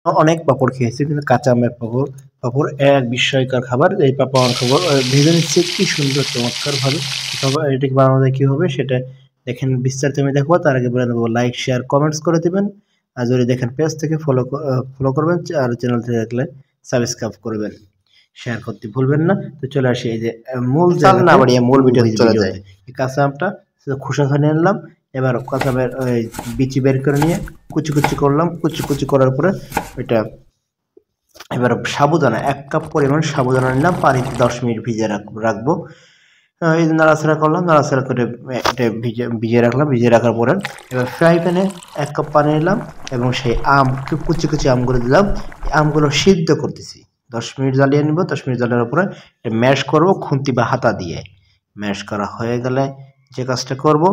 অনেক পাঁপড় খেয়েছি, কিন্তু কাঁচা আমের পাঁপড় পাঁপড় এক বিস্ময়কর খাবার। এই পাঁপড় খাবার ভেজে নিচ্ছে কি সুন্দর চমৎকার ভাবে। তবে এটিকে বানানো যায় কীভাবে সেটা দেখেন, বিস্তারিত আমি দেখবো। তার আগে বলে দেবো লাইক শেয়ার কমেন্টস করে দেবেন। আর যদি দেখেন পেজ থেকে ফলো করবেন, আর চ্যানেল থেকে দেখলে সাবস্ক্রাইব করবেন, শেয়ার করতে ভুলবেন না। তো চলে আসি এই যে মূল জায়গা না বাড়িয়ে মূল ভিডিওতে চলে যায়। এই কাঁচা আমটা খোসা ছাড়িয়ে নিলাম। এবার কাঁচা আমের বিচি বের করে নিয়ে কুচি কুচি করলাম। কুচি কুচি করার পরে ওইটা এবার সাবুদানা 1 কাপ পরিমাণ সাবুদানা নিলাম, পানিতে 10 মিনিট ভিজিয়ে রাখবো। এই নাড়াচাড়া করলাম, নাড়াচাড়া করে এটা ভিজিয়ে রাখলাম। ভিজিয়ে রাখার পরে এবার ফ্রাই প্যানে 1 কাপ পানি নিলাম এবং সেই কুচি কুচি আমগুলো দিলাম। আমগুলো সিদ্ধ করতেছি, 10 মিনিট জ্বালিয়ে নিব। 10 মিনিট জ্বালানোর পরে ম্যাশ করব খুন্তি বা হাতা দিয়ে। ম্যাশ করা হয়ে গেলে যে কাজটা করব,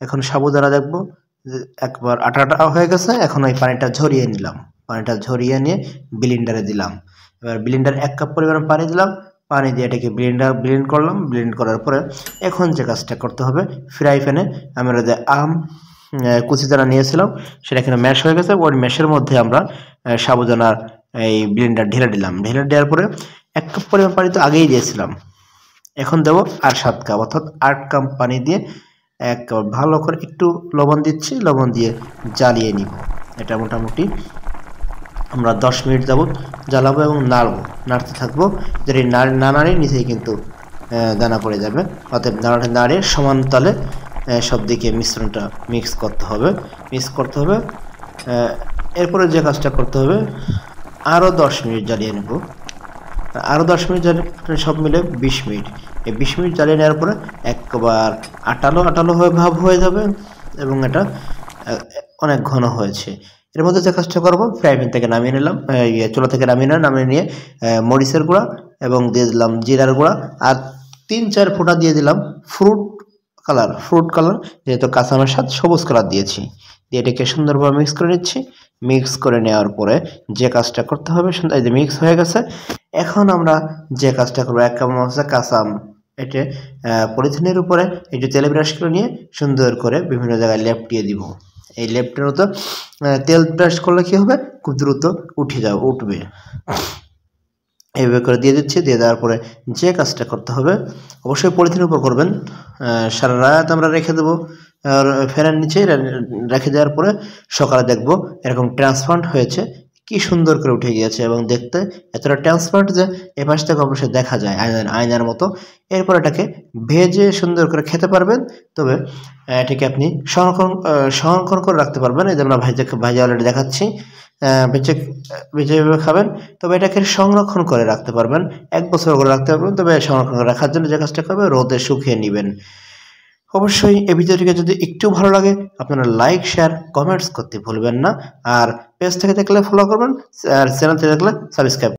এখন সাবুদানা দেখবো একবার আটাটা হয়ে গেছে। এখন ওই পানিটা ঝরিয়ে নিলাম। পানিটা ঝরিয়ে নিয়ে ব্লেন্ডারে দিলাম। এবার ব্লেন্ডার 1 কাপ পরিমাণ পানি দিলাম। পানি দিয়ে এটাকে ব্লেন্ড করলাম। ব্লেন্ড করার পরে এখন যে কাজটা করতে হবে, ফ্রাই প্যানে আমরা যে আম কুচি দানা নিয়েছিলাম সেটা এখানে ম্যাশ হয়ে গেছে। ওই ম্যাশের মধ্যে আমরা সাবুদানার এই ব্লেন্ডার ঢেলে দিলাম। ঢেলে দেওয়ার পরে 1 কাপ পরিমাণ পানি তো আগেই দিয়েছিলাম, এখন দেবো আর 7 কাপ, অর্থাৎ 8 কাপ পানি দিয়ে এক কাপ ভালো করে একটু লবণ দিচ্ছি। লবণ দিয়ে জ্বালিয়ে নিব। এটা মোটামুটি আমরা 10 মিনিট যাবত জ্বালাবো এবং নাড়তে থাকবো। যদি না নাড়ে নিচেই কিন্তু দানা পড়ে যাবে। অতএব নাড়ে সমান তালে সব দিকে মিশ্রণটা মিক্স করতে হবে। এরপরে যে কাজটা করতে হবে, আরও 10 মিনিট জ্বালিয়ে নেব। আরও 10 মিনিট জ্বালিয়ে সব মিলে 20 মিনিট। এই 20 মিনিট জ্বালিয়ে নেওয়ার পরে একবার আটালো ভাব হয়ে যাবে এবং এটা অনেক ঘন হয়েছে। এর মধ্যে যে কাজটা করবো, ফ্রাই প্যান থেকে নামিয়ে নিলাম, চুলা থেকে নামিয়ে নিয়ে মরিচের গুঁড়া এবং দিয়ে দিলাম জিরার গুঁড়া, আর 3-4 ফোঁটা দিয়ে দিলাম ফ্রুট কালার, যেহেতু কাঁচা আমের সাথে সবুজ কালার দিয়েছি। দিয়ে এটাকে সুন্দরভাবে মিক্স করে নিচ্ছি। মিক্স করে নেওয়ার পরে যে কাজটা করতে হবে, এই যে মিক্স হয়ে গেছে। এখন আমরা যে কাজটা করবো, 1 কাপ কাঁচা আম এটা পলিথিনের উপরে একটু তেলে ব্রাশ করে নিয়ে সুন্দর করে বিভিন্ন জায়গায় লেপটিয়ে দিব। এই লেপটের মতো তেল ব্রাশ করলে কি হবে, খুব দ্রুত উঠবে। এইভাবে করে দিয়ে দিচ্ছি। দিয়ে দেওয়ার পরে যে কাজটা করতে হবে, অবশ্যই পলিথিনের উপর করবেন। সারা রাত আমরা রেখে দেবো ফ্যানের নিচে। রেখে দেওয়ার পরে সকালে দেখবো এরকম ট্রান্সপারেন্ট হয়েছে, কি সুন্দর করে উঠে গিয়েছে এবং দেখতে এতটা ট্রান্সপারেন্ট যে এপাশ থেকে অবশ্যই দেখা যায় আয়নার মতো। এরপর এটাকে ভেজে সুন্দর করে খেতে পারবেন। তবে এটাকে আপনি সংরক্ষণ করে রাখতে পারবেন। এই যে আমরা ভাজে অলরেডি দেখাচ্ছি, ভেজে খাবেন। তবে এটাকে সংরক্ষণ করে রাখতে পারবেন, 1 বছর করে রাখতে পারবেন। তবে সংরক্ষণ করে রাখার জন্য যে কাজটা করবে, রোদে শুকিয়ে নেবেন। অবশ্যই এই ভিডিওটিকে যদি একটু ভালো লাগে, আপনারা লাইক শেয়ার কমেন্টস করতে ভুলবেন না। আর পেজ থেকে দেখলে ফলো করবেন, আর চ্যানেল থেকে দেখলে সাবস্ক্রাইব